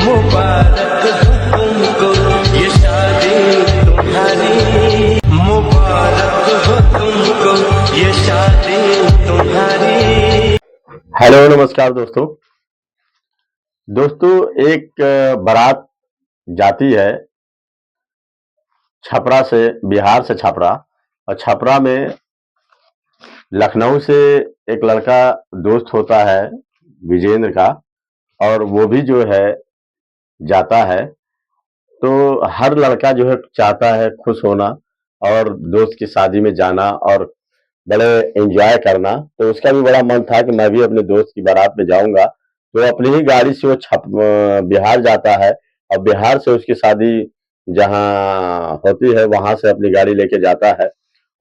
मुबारक हो तुमको ये शादी तुम्हारी, मुबारक हो तुमको ये शादी तुम्हारी। हेलो नमस्कार दोस्तों। एक बारात जाती है छपरा से, बिहार से छपरा, और छपरा में लखनऊ से एक लड़का दोस्त होता है विजेंद्र का, और वो भी जो है जाता है। तो हर लड़का जो है चाहता है खुश होना और दोस्त की शादी में जाना और बड़े एंजॉय करना। तो उसका भी बड़ा मन था कि मैं भी अपने दोस्त की बारात में जाऊंगा। तो अपनी ही गाड़ी से वो बिहार जाता है, और बिहार से उसकी शादी जहाँ होती है वहां से अपनी गाड़ी लेके जाता है,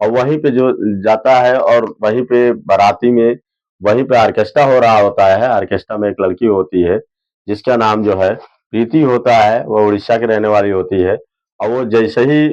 और वहीं पे जो जाता है और वहीं पे बाराती में वहीं पे ऑर्केस्ट्रा हो रहा होता है। ऑर्केस्ट्रा में एक लड़की होती है जिसका नाम जो है प्रीति होता है, वो उड़ीसा की रहने वाली होती है। और वो जैसे ही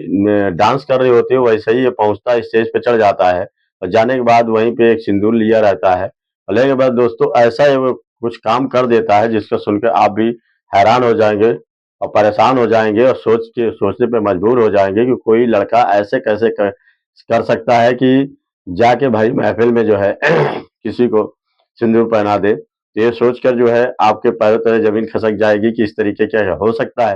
डांस कर रही होती है वैसे ही ये पहुंचता है, स्टेज पे चढ़ जाता है, और जाने के बाद वहीं पे एक सिंदूर लिया रहता है। और लेने के बाद दोस्तों ऐसा ही वो कुछ काम कर देता है जिसको सुनकर आप भी हैरान हो जाएंगे और परेशान हो जाएंगे और सोचने पे मजबूर हो जाएंगे कि कोई लड़का ऐसे कैसे कर सकता है कि जाके भाई महफिल में जो है किसी को सिंदूर पहना दे। तो ये सोचकर जो है आपके पैरों तले जमीन खसक जाएगी कि इस तरीके क्या हो सकता है।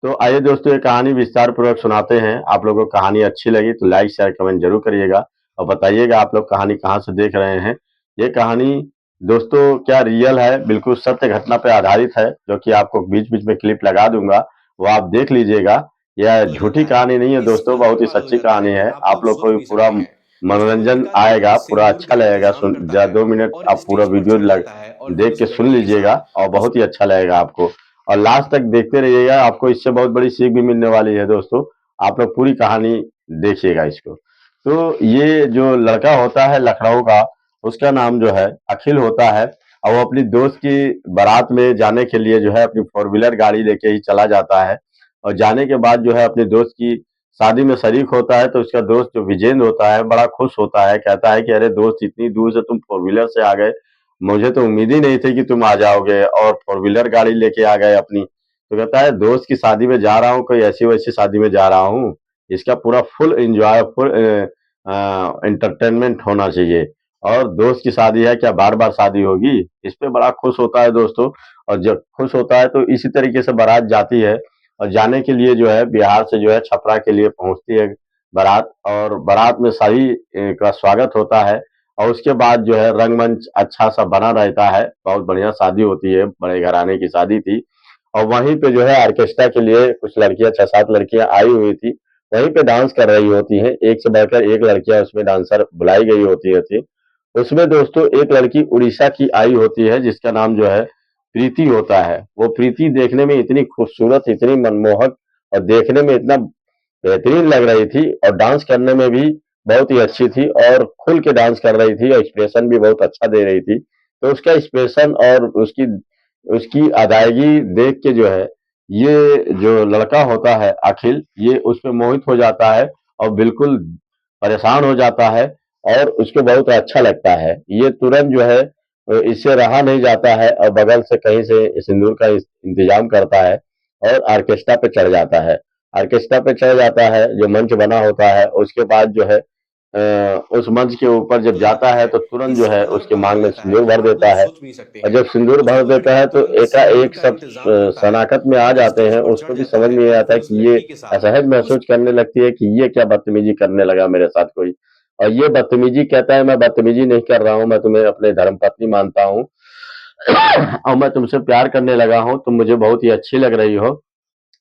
तो आइए दोस्तों ये कहानी विस्तार पूर्वक सुनाते हैं। आप लोगों को कहानी अच्छी लगी तो लाइक शेयर कमेंट जरूर करिएगा, और बताइएगा आप लोग कहानी कहाँ से देख रहे हैं। ये कहानी दोस्तों क्या रियल है, बिल्कुल सत्य घटना पे आधारित है, जो कि आपको बीच बीच में क्लिप लगा दूंगा, वो आप देख लीजिएगा। यह झूठी कहानी नहीं है दोस्तों, बहुत ही सच्ची कहानी है। आप लोग को भी पूरा मनोरंजन आएगा, पूरा अच्छा लगेगा। सुन 2 मिनट आप पूरा वीडियो देख के सुन लीजिएगा और बहुत ही अच्छा लगेगा आपको, और लास्ट तक देखते रहिएगा। आपको इससे बहुत बड़ी सीख भी मिलने वाली है दोस्तों। आप लोग पूरी कहानी देखिएगा इसको। तो ये जो लड़का होता है लखनऊ का, उसका नाम जो है अखिल होता है, और वो अपनी दोस्त की बारात में जाने के लिए जो है अपनी फोर व्हीलर गाड़ी लेके ही चला जाता है। और जाने के बाद जो है अपने दोस्त की शादी में शरीक होता है। तो उसका दोस्त जो विजेंद्र होता है बड़ा खुश होता है, कहता है कि अरे दोस्त इतनी दूर से तुम फोर व्हीलर से आ गए, मुझे तो उम्मीद ही नहीं थी कि तुम आ जाओगे और फोर व्हीलर गाड़ी लेके आ गए अपनी। तो कहता है दोस्त की शादी में जा रहा हूँ, कोई ऐसी वैसी शादी में जा रहा हूँ, इसका पूरा फुल एंजॉय, फुल एंटरटेनमेंट होना चाहिए। और दोस्त की शादी है, क्या बार बार शादी होगी? इस पे बड़ा खुश होता है दोस्तों। और जब खुश होता है तो इसी तरीके से बारात जाती है, और जाने के लिए जो है बिहार से जो है छपरा के लिए पहुंचती है बारात, और बारात में सभी का स्वागत होता है। और उसके बाद जो है रंगमंच अच्छा सा बना रहता है, बहुत बढ़िया शादी होती है, बड़े घराने की शादी थी। और वहीं पे जो है ऑर्केस्ट्रा के लिए कुछ लड़कियां, 6-7 लड़कियां आई हुई थी, वहीं पे डांस कर रही होती हैं। एक से बढ़कर एक लड़कियां उसमें डांसर बुलाई गई होती थी। उसमें दोस्तों एक लड़की उड़ीसा की आई होती है जिसका नाम जो है प्रीति होता है। वो प्रीति देखने में इतनी खूबसूरत, इतनी मनमोहक और देखने में इतना बेहतरीन लग रही थी, और डांस करने में भी बहुत ही अच्छी थी, और खुल के डांस कर रही थी, और एक्सप्रेशन भी बहुत अच्छा दे रही थी। तो उसका एक्सप्रेशन और उसकी उसकी अदायगी देख के जो है ये जो लड़का होता है अखिल, ये उस पे मोहित हो जाता है और बिल्कुल परेशान हो जाता है, और उसको बहुत अच्छा लगता है। ये तुरंत जो है इससे रहा नहीं जाता है, और बगल से कहीं से सिंदूर का इंतजाम करता है और ऑर्केस्ट्रा पे चढ़ जाता है। ऑर्केस्ट्रा पे चढ़ जाता है, जो मंच बना होता है, उसके बाद जो है उस मंच के ऊपर जब ये जाता आता है है, तो तुरंत जो इससे है तुरंत उसके पता मांग में लगता है सिंदूर कि भर आप देता लोग है। सोच भी सकते और हैं। जब सिंदूर उस भर देता बुजुर्ग है ने तो तुरंत सिंदूर एक का सब इंतज़ाम करता है शनाख्त में आ और जाते स्टेज हैं, पर चढ़ उसको भी जाता समझ है में नहीं आता है और उस कि ये लड़की के साथ असहज उस महसूस करने लगती है कि ये क्या बदतमीजी करने लगा मेरे साथ कोई। और ये बदतमीजी कहता है, मैं बदतमीजी नहीं कर रहा हूँ, मैं तुम्हें अपने धर्मपत्नी मानता हूँ और मैं तुमसे प्यार करने लगा हूँ, तुम मुझे बहुत ही अच्छी लग रही हो,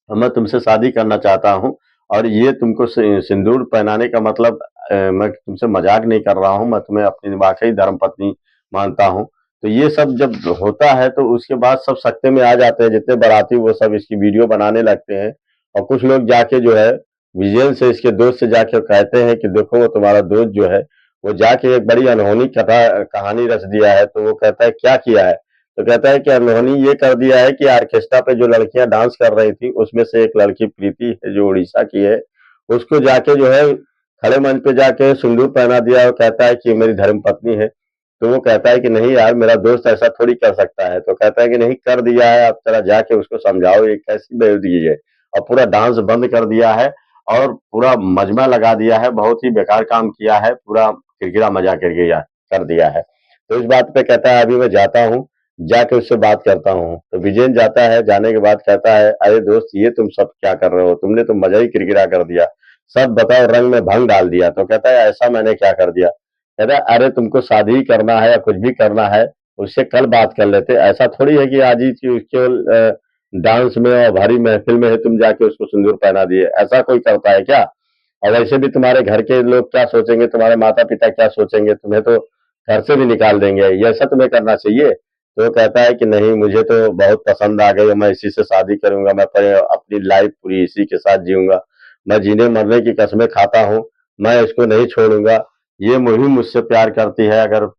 और मैं तुमसे शादी करना चाहता हूँ। और ये तुमको सिंदूर पहनाने का मतलब मैं तुमसे मजाक नहीं कर रहा हूँ, मैं तुम्हें अपनी वाकई धर्मपत्नी मानता हूँ। तो ये सब जब होता है तो उसके बाद सब सकते में आ जाते हैं, जितने बाराती वो सब इसकी वीडियो बनाने लगते हैं। और कुछ लोग जाके जो है विजेंद्र से, इसके दोस्त से जाके कहते हैं कि देखो वो तुम्हारा दोस्त जो है वो जाके एक बड़ी अनहोनी कहानी रच दिया है। तो वो कहता है क्या किया है? तो कहता है कि अनहोनी ये कर दिया है कि ऑर्केस्ट्रा पे जो लड़कियां डांस कर रही थी उसमें से एक लड़की प्रीति है जो उड़ीसा की है, उसको जाके जो है खड़े मंच पे जाके सिंदूर पहना दिया और कहता है कि ये मेरी धर्म पत्नी है। तो वो कहता है कि नहीं यार, मेरा दोस्त ऐसा थोड़ी कर सकता है। तो कहता है कि नहीं, कर दिया है, आप जरा जाके उसको समझाओ ये कैसी बेहूदगी है। और पूरा डांस बंद कर दिया है और पूरा मजमा लगा दिया है, बहुत ही बेकार काम किया है, पूरा किरकिरा मजा कर दिया है। तो इस बात पे कहता है अभी मैं जाता हूँ, जाके उससे बात करता हूँ। तो विजेन जाता है, जाने के बाद कहता है अरे दोस्त, ये तुम सब क्या कर रहे हो, तुमने तो मजा ही किरकिरा कर दिया, सब बताओ, रंग में भंग डाल दिया। तो कहता है ऐसा मैंने क्या कर दिया। कहता है अरे तुमको शादी ही करना है या कुछ भी करना है, उससे कल बात कर लेते, ऐसा थोड़ी है कि आज ही केवल डांस में और भारी महफिल में है तुम जाके उसको सिंदूर पहना दिए, ऐसा कोई करता है क्या। और वैसे भी तुम्हारे घर के लोग क्या सोचेंगे, तुम्हारे माता पिता क्या सोचेंगे, तुम्हें तो घर से भी निकाल देंगे, ये ऐसा तुम्हें करना चाहिए। तो वो कहता है कि नहीं, मुझे तो बहुत पसंद आ गई, मैं इसी से शादी करूंगा, मैं अपनी लाइफ पूरी इसी के साथ जीऊंगा, मैं जीने मरने की कसमें खाता हूँ, मैं इसको नहीं छोड़ूंगा, ये मुही मुझसे प्यार करती है। अगर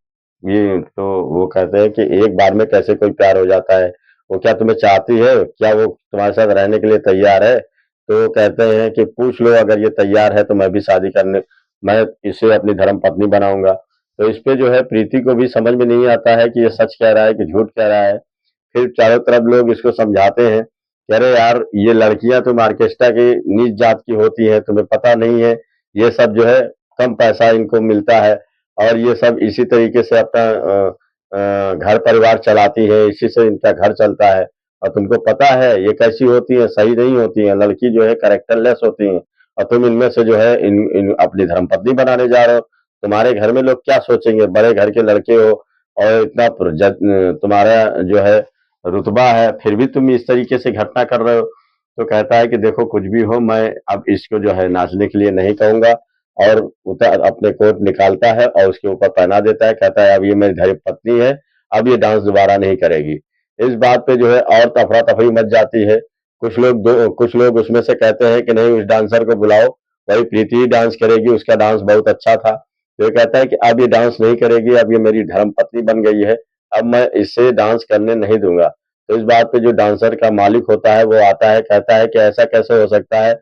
ये तो वो कहते हैं कि एक बार में कैसे कोई प्यार हो जाता है, वो क्या तुम्हें चाहती है, क्या वो तुम्हारे साथ रहने के लिए तैयार है। तो वो कहते हैं कि पूछ लो, अगर ये तैयार है तो मैं भी शादी करने, मैं इसे अपनी धर्म पत्नी बनाऊंगा। तो इस पे जो है प्रीति को भी समझ में नहीं आता है कि ये सच कह रहा है कि झूठ कह रहा है। फिर चारों तरफ लोग इसको समझाते हैं कि अरे यार, ये लड़कियां तुम ऑर्केस्ट्रा की नीच जात की होती हैं, तुम्हें पता नहीं है, ये सब जो है कम पैसा इनको मिलता है और ये सब इसी तरीके से अपना घर परिवार चलाती है, इसी से इनका घर चलता है। और तुमको पता है ये कैसी होती है, सही नहीं होती है, लड़की जो है कैरेक्टरलेस होती है, और तुम इनमें से जो है इन अपनी धर्मपत्नी बनाने जा रहे हो। तुम्हारे घर में लोग क्या सोचेंगे, बड़े घर के लड़के हो और इतना तुम्हारा जो है रुतबा है, फिर भी तुम इस तरीके से घटना कर रहे हो। तो कहता है कि देखो कुछ भी हो, मैं अब इसको जो है नाचने के लिए नहीं कहूंगा। और उतर अपने कोट निकालता है और उसके ऊपर पहना देता है, कहता है अब ये मेरी धर्म पत्नी है, अब ये डांस दोबारा नहीं करेगी। इस बात पे जो है और तफरा तफरी मच जाती है। कुछ लोग उसमें से कहते हैं कि नहीं, उस डांसर को बुलाओ, वही प्रीति ही डांस करेगी, उसका डांस बहुत अच्छा था। तो ये कहता है कि अब ये डांस नहीं करेगी, अब ये मेरी धर्म पत्नी बन गई है, अब मैं इससे डांस करने नहीं दूंगा। तो इस बात पे जो डांसर का मालिक होता है वो आता है, कहता है कि ऐसा कैसे हो सकता है,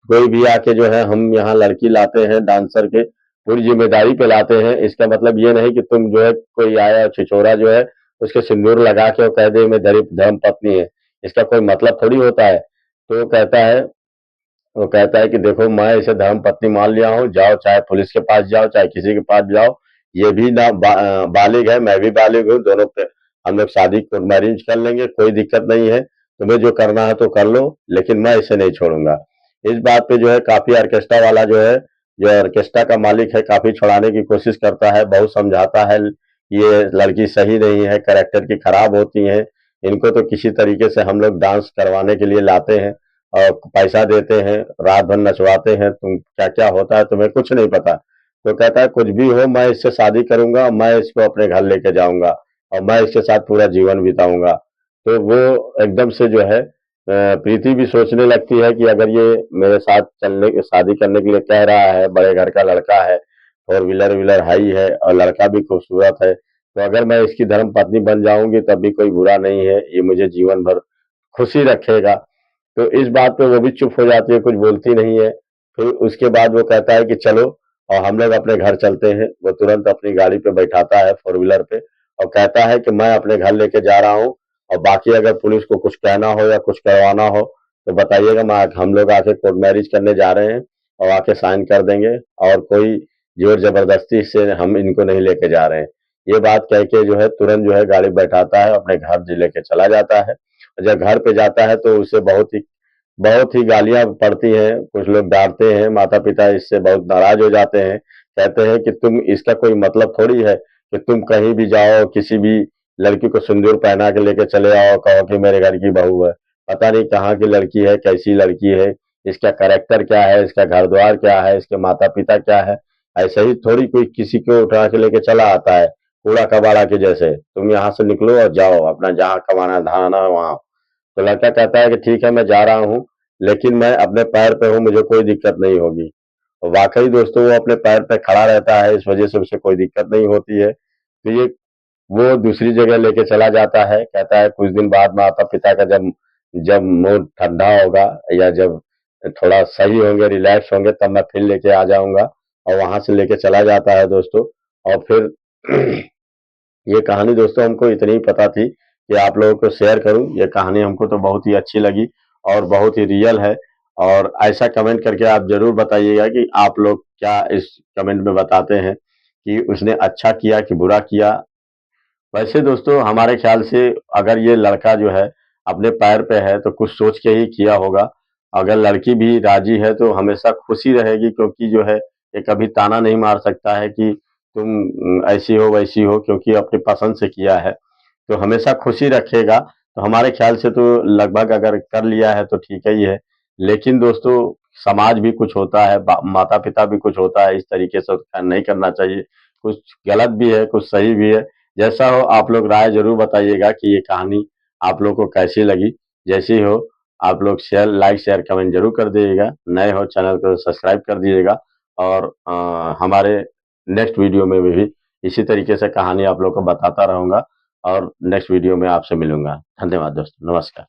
कोई भी आके जो है, हम यहाँ लड़की लाते हैं डांसर के पूरी जिम्मेदारी पे लाते हैं, इसका मतलब ये नहीं कि तुम जो है कोई आया छिछोरा जो है उसके सिंदूर लगा के और कह दे मैं धर्म पत्नी है, इसका कोई मतलब थोड़ी होता है। तो वो कहता है कि देखो मैं इसे धर्म पत्नी मान लिया हूँ, जाओ चाहे पुलिस के पास जाओ चाहे किसी के पास जाओ, ये भी बालिग है, मैं भी बालिग हूँ, दोनों पे हम लोग शादी कोर्ट मैरिज कर लेंगे, कोई दिक्कत नहीं है, तुम्हें जो करना है तो कर लो, लेकिन मैं इसे नहीं छोड़ूंगा। इस बात पे जो है काफी ऑर्केस्ट्रा वाला जो है, जो ऑर्केस्ट्रा का मालिक है, काफी छुड़ाने की कोशिश करता है, बहुत समझाता है, ये लड़की सही नहीं है, कैरेक्टर की खराब होती है, इनको तो किसी तरीके से हम लोग डांस करवाने के लिए लाते हैं और पैसा देते हैं, रात भर नचवाते हैं, तुम क्या क्या होता है तुम्हें कुछ नहीं पता। तो कहता है कुछ भी हो, मैं इससे शादी करूंगा, मैं इसको अपने घर लेके जाऊंगा और मैं इसके साथ पूरा जीवन बिताऊंगा। तो वो एकदम से जो है प्रीति भी सोचने लगती है कि अगर ये मेरे साथ चलने शादी करने के लिए कह रहा है, बड़े घर का लड़का है, फोर व्हीलर व्हीलर हाई है और लड़का भी खूबसूरत है, तो अगर मैं इसकी धर्म पत्नी बन जाऊंगी तब भी कोई बुरा नहीं है, ये मुझे जीवन भर खुशी रखेगा। तो इस बात पे वो भी चुप हो जाती है, कुछ बोलती नहीं है। फिर उसके बाद वो कहता है कि चलो और हम लोग अपने घर चलते हैं। वो तुरंत अपनी गाड़ी पे बैठाता है, फोर व्हीलर पे, और कहता है कि मैं अपने घर लेके जा रहा हूँ, और बाकी अगर पुलिस को कुछ कहना हो या कुछ करवाना हो तो बताइएगा, हम लोग आके कोर्ट मैरिज करने जा रहे हैं और आके साइन कर देंगे, और कोई जोर जबरदस्ती से हम इनको नहीं लेके जा रहे हैं। ये बात कह के जो है तुरंत जो है गाड़ी बैठाता है, अपने घर लेके चला जाता है। जब घर पे जाता है तो उसे बहुत ही गालियां पड़ती हैं, कुछ लोग डांटते हैं, माता पिता इससे बहुत नाराज हो जाते हैं, कहते हैं कि तुम, इसका कोई मतलब थोड़ी है कि तुम कहीं भी जाओ, किसी भी लड़की को सिंदूर पहना के लेके चले आओ, कहो कि मेरे घर की बहू है, पता नहीं कहाँ की लड़की है, कैसी लड़की है, इसका कैरेक्टर क्या है, इसका घर द्वार क्या है, इसके माता पिता क्या है। ऐसे ही थोड़ी कोई किसी को उठा के लेके चला आता है कूड़ा कबाड़ा के जैसे, तुम यहाँ से निकलो और जाओ अपना जहाँ कमाना धाना है वहां। तो लड़का कहता है कि ठीक है मैं जा रहा हूँ, लेकिन मैं अपने पैर पे हूँ, मुझे कोई दिक्कत नहीं होगी। और वाकई दोस्तों वो अपने पैर पे खड़ा रहता है, इस वजह से उसे कोई दिक्कत नहीं होती है। तो ये वो दूसरी जगह लेके चला जाता है, कहता है कुछ दिन बाद माता पिता का जब जब मूड ठंडा होगा या जब थोड़ा सही होंगे, रिलैक्स होंगे, तब मैं फिर लेके आ जाऊंगा। और वहां से लेके चला जाता है दोस्तों। और फिर ये कहानी दोस्तों हमको इतनी ही पता थी कि आप लोगों को शेयर करूं। ये कहानी हमको तो बहुत ही अच्छी लगी और बहुत ही रियल है। और ऐसा कमेंट करके आप जरूर बताइएगा कि आप लोग क्या इस कमेंट में बताते हैं कि उसने अच्छा किया कि बुरा किया। वैसे दोस्तों हमारे ख्याल से अगर ये लड़का जो है अपने पैर पे है तो कुछ सोच के ही किया होगा। अगर लड़की भी राजी है तो हमेशा खुशी रहेगी, क्योंकि जो है ये कभी ताना नहीं मार सकता है कि तुम ऐसी हो वैसी हो, क्योंकि अपनी पसंद से किया है तो हमेशा खुशी रखेगा। तो हमारे ख्याल से तो लगभग अगर कर लिया है तो ठीक ही है। लेकिन दोस्तों समाज भी कुछ होता है, माता पिता भी कुछ होता है, इस तरीके से नहीं करना चाहिए। कुछ गलत भी है, कुछ सही भी है। जैसा हो आप लोग राय जरूर बताइएगा कि ये कहानी आप लोग को कैसी लगी। जैसी हो आप लोग शेयर, लाइक, शेयर, कमेंट जरूर कर दीजिएगा। नए हो चैनल को सब्सक्राइब कर दीजिएगा। और हमारे नेक्स्ट वीडियो में भी इसी तरीके से कहानी आप लोग को बताता रहूंगा और नेक्स्ट वीडियो में आपसे मिलूंगा। धन्यवाद दोस्तों, नमस्कार।